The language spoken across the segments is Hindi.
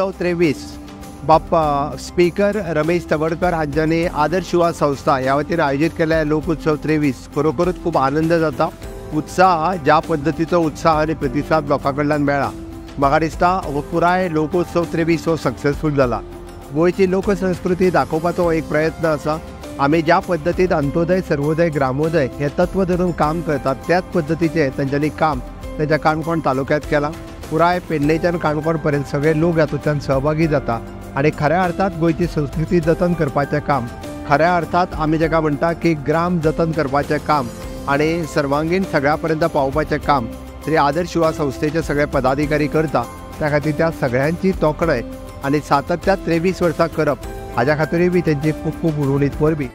लोकोत्सव 23 बाप्पा स्पीकर रमेश तवडकर हांच्यांनी आदर्श युवा संस्था ह्या वतीन आयोजित केल्या लोकोत्सव 23 खरोखरच खूप आनंद जाता। उत्साह ज्या पद्धतीचो उत्साह आणि प्रतिसाद लोकां कडल्यान मेळ्ळा म्हाका दिसता हो पुराय लोकोत्सव 23 हो सक्सेसफूल जाला। गोंयची लोकसंस्कृती दाखोवपाचो एक प्रयत्न आसा। आमी ज्या पद्धतीन अंत्योदय सर्वोदय ग्रामोदय हे तत्व धरून काम करतात त्याच पद्धतीचे तांच्यांनी काम तांच्या काणकोण तालुक्यात केलां। पुराय पेडणेच्यान काणकोण पर्यंत सगळे लोक हातूंतल्यान सहभागी जाता आणि खऱ्या अर्थात गोंयची संस्कृती जतन करपाचें काम, खऱ्या अर्थात आमी जेका म्हणटा की ग्राम जतन करपाचें काम आणि सर्वांगीण सगळ्या पर्यंत पावोवपाचें काम तरी आदर्श युवा संस्थेचे सगळे पदाधिकारी करता। त्या खातीर त्या सगळ्यांची तोखणाय आणि सातत्यात 23 वर्सां करप हाज्या खातीरूय बी तेंची खूब खूब उर्वरीत परबी।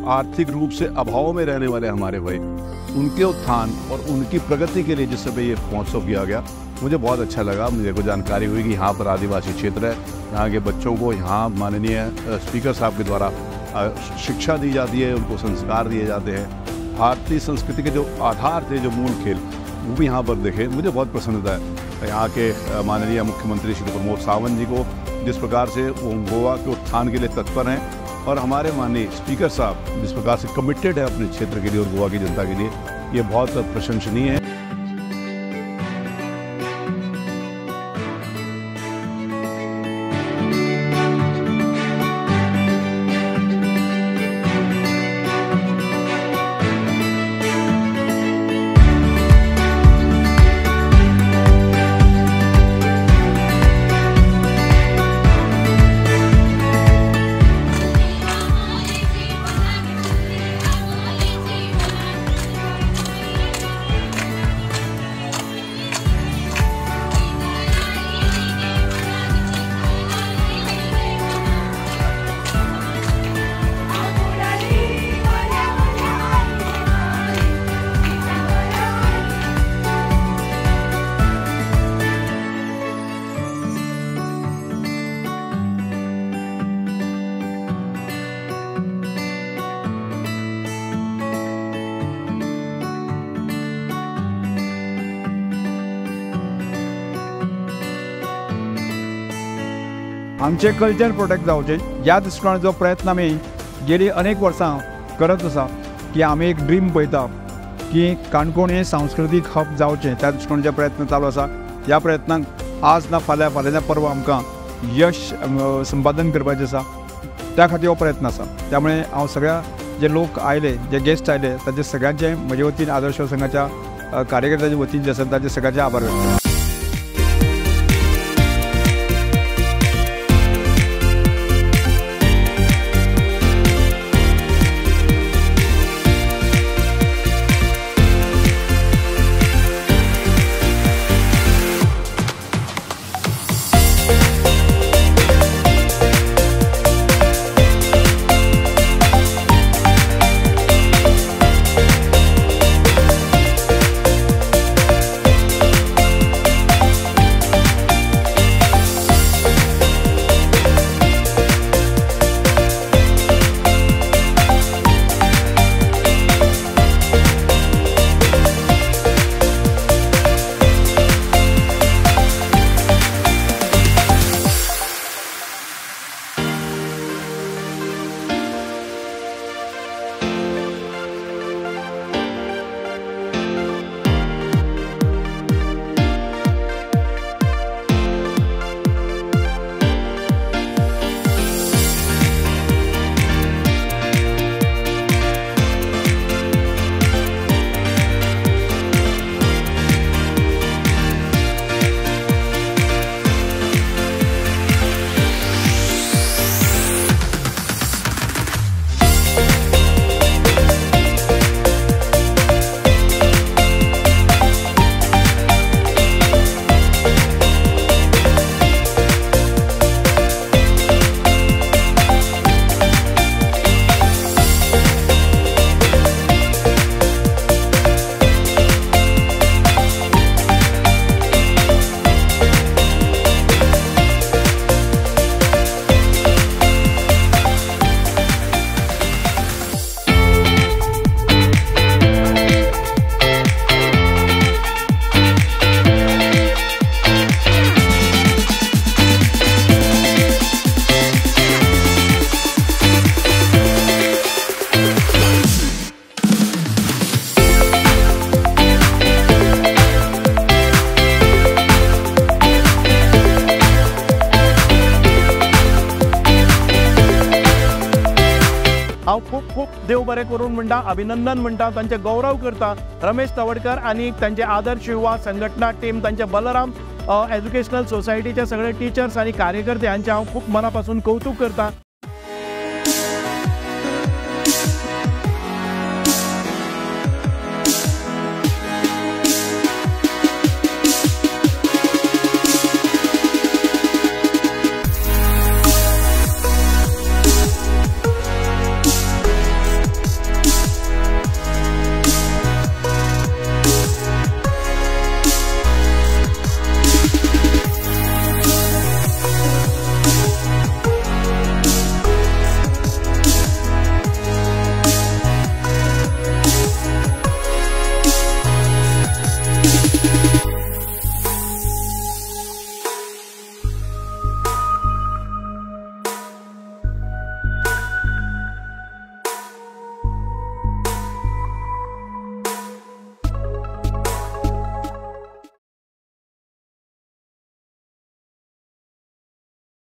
आर्थिक रूप से अभाव में रहने वाले हमारे भाई, उनके उत्थान और उनकी प्रगति के लिए जिस समय ये महोत्सव किया गया, मुझे बहुत अच्छा लगा। मुझे को जानकारी हुई कि यहाँ पर आदिवासी क्षेत्र है, यहाँ के बच्चों को यहाँ माननीय स्पीकर साहब के द्वारा शिक्षा दी जाती है, उनको संस्कार दिए जाते हैं। भारतीय संस्कृति के जो आधार थे, जो मूल खेल, वो भी यहाँ पर देखे। मुझे बहुत प्रसन्नता है यहाँ के माननीय मुख्यमंत्री श्री प्रमोद सावंत जी को, जिस प्रकार से वो गोवा के उत्थान के लिए तत्पर हैं, और हमारे माननीय स्पीकर साहब जिस प्रकार से कमिटेड है अपने क्षेत्र के लिए और गोवा की जनता के लिए, ये बहुत प्रशंसनीय है। आमचे कल्चर प्रोटेक्ट जावचे ह्या दृश्टिकोनाचो प्रयत्न आमी गेली अनेक वर्सां करत आसा की आमी एक ड्रीम पळयता की काणकोण हे सांस्कृतीक हब जावचें त्या दृश्टिकोनाचे प्रयत्न चालू आसा. ह्या प्रयत्नाक आज ना फाल्यां पर्व आमकां यश संपादन करपाचें आसा त्या खातीर हो प्रयत्न आसा. त्यामुळे हांव सगळ्या जे लोक आयले जे गेस्ट आयले ताचे सगळ्यांचे म्हजे वतीन आदर्श संघाच्या कार्यकर्त्याच्या वतीन जे आसा ताचे सगळ्यांचे आभार व्यक्त करता. हांव खूब खूब देव बरें करूं म्हणटा, अभिनंदन म्हणटा, तांचे गौरव करता. रमेश तवडकर आनी तांचे आदर्श युवा संघटना टीम, तांचे बलराम एज्युकेशनल सोसायटीचे सगळे टिचर्स आनी कार्यकर्ते हांचे हांव खूब मना पासून कौतुक करता.